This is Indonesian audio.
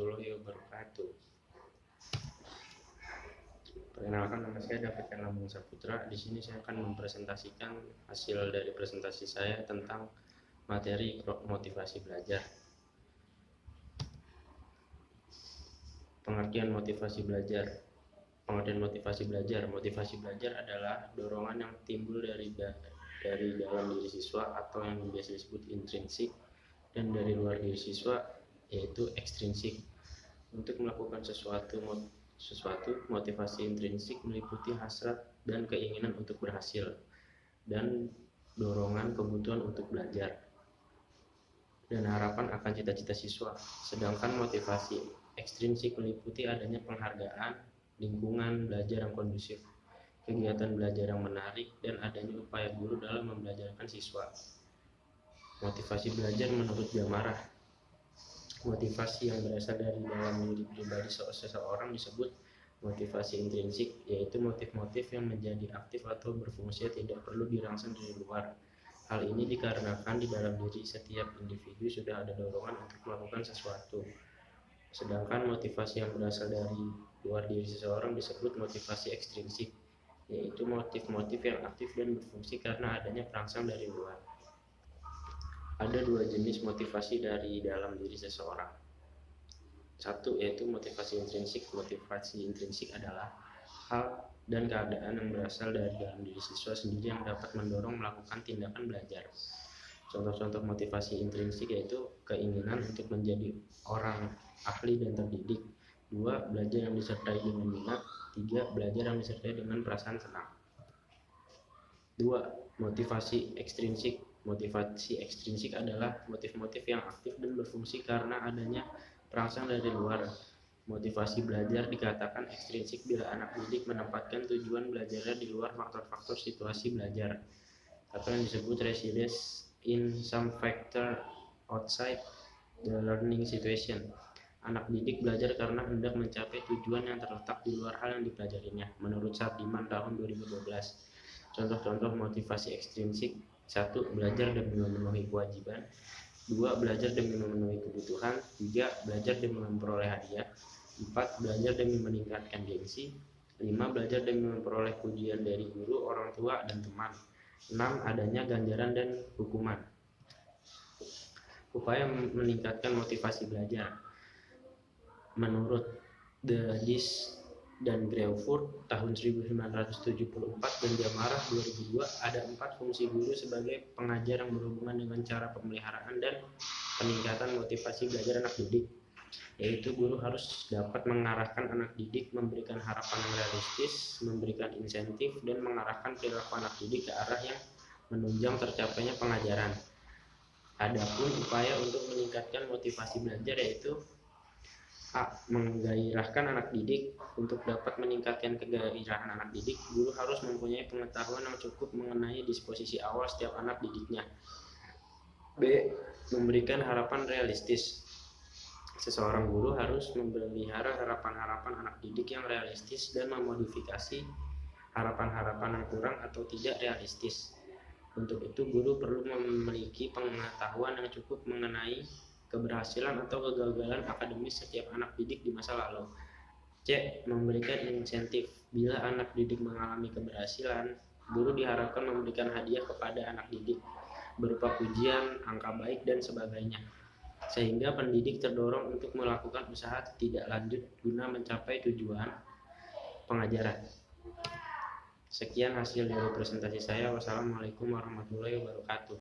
warahmatullahi wabarakatuh. Perkenalkan, nama saya David Lambung Saputra. Di sini saya akan mempresentasikan hasil dari presentasi saya tentang materi motivasi belajar. Pengertian motivasi belajar. Motivasi belajar adalah dorongan yang timbul dari dalam diri siswa atau yang biasa disebut intrinsik, dan dari luar diri siswa yaitu ekstrinsik. Untuk melakukan sesuatu, motivasi intrinsik meliputi hasrat dan keinginan untuk berhasil, dan dorongan kebutuhan untuk belajar, dan harapan akan cita-cita siswa. Sedangkan motivasi ekstrinsik meliputi adanya penghargaan, lingkungan belajar yang kondusif, kegiatan belajar yang menarik, dan adanya upaya guru dalam membelajarkan siswa. Motivasi belajar menurut Gamarra. Motivasi yang berasal dari dalam diri pribadi seseorang disebut motivasi intrinsik, yaitu motif-motif yang menjadi aktif atau berfungsi tidak perlu dirangsang dari luar. Hal ini dikarenakan di dalam diri setiap individu sudah ada dorongan untuk melakukan sesuatu. Sedangkan motivasi yang berasal dari luar diri seseorang disebut motivasi ekstrinsik, yaitu motif-motif yang aktif dan berfungsi karena adanya perangsang dari luar. Ada dua jenis motivasi dari dalam diri seseorang. Satu, yaitu motivasi intrinsik. Motivasi intrinsik adalah hal dan keadaan yang berasal dari dalam diri siswa sendiri yang dapat mendorong melakukan tindakan belajar. Contoh-contoh motivasi intrinsik yaitu keinginan untuk menjadi orang ahli dan terdidik. 2. Belajar yang disertai dengan minat. 3. Belajar yang disertai dengan perasaan senang. 2. Motivasi ekstrinsik. Motivasi ekstrinsik adalah motif-motif yang aktif dan berfungsi karena adanya perangsang dari luar. Motivasi belajar dikatakan ekstrinsik bila anak didik menempatkan tujuan belajarnya di luar faktor-faktor situasi belajar, atau yang disebut residence in some factor outside the learning situation. Anak didik belajar karena hendak mencapai tujuan yang terletak di luar hal yang dipelajarinya, menurut Sardiman tahun 2012. Contoh-contoh motivasi ekstrinsik: 1. Belajar demi memenuhi kewajiban. 2. Belajar demi memenuhi kebutuhan. 3. Belajar demi memperoleh hadiah. 4. Belajar demi meningkatkan gengsi. 5. Belajar demi memperoleh pujian dari guru, orang tua, dan teman. 6. Adanya ganjaran dan hukuman. Upaya meningkatkan motivasi belajar. Menurut Dis dan Greenwood tahun 1974 dan Gamarra 2002, ada 4 fungsi guru sebagai pengajar yang berhubungan dengan cara pemeliharaan dan peningkatan motivasi belajar anak didik, yaitu guru harus dapat mengarahkan anak didik, memberikan harapan yang realistis, memberikan insentif, dan mengarahkan perilaku anak didik ke arah yang menunjang tercapainya pengajaran. Adapun upaya untuk meningkatkan motivasi belajar yaitu: A. Menggairahkan anak didik. Untuk dapat meningkatkan kegairahan anak didik, guru harus mempunyai pengetahuan yang cukup mengenai disposisi awal setiap anak didiknya. B. Memberikan harapan realistis. Seseorang guru harus memelihara harapan-harapan anak didik yang realistis dan memodifikasi harapan-harapan yang kurang atau tidak realistis. Untuk itu, guru perlu memiliki pengetahuan yang cukup mengenai keberhasilan atau kegagalan akademis setiap anak didik di masa lalu. C. Memberikan insentif. Bila anak didik mengalami keberhasilan, guru diharapkan memberikan hadiah kepada anak didik berupa pujian, angka baik, dan sebagainya, sehingga pendidik terdorong untuk melakukan usaha tidak lanjut guna mencapai tujuan pengajaran. Sekian hasil dari presentasi saya. Wassalamualaikum warahmatullahi wabarakatuh.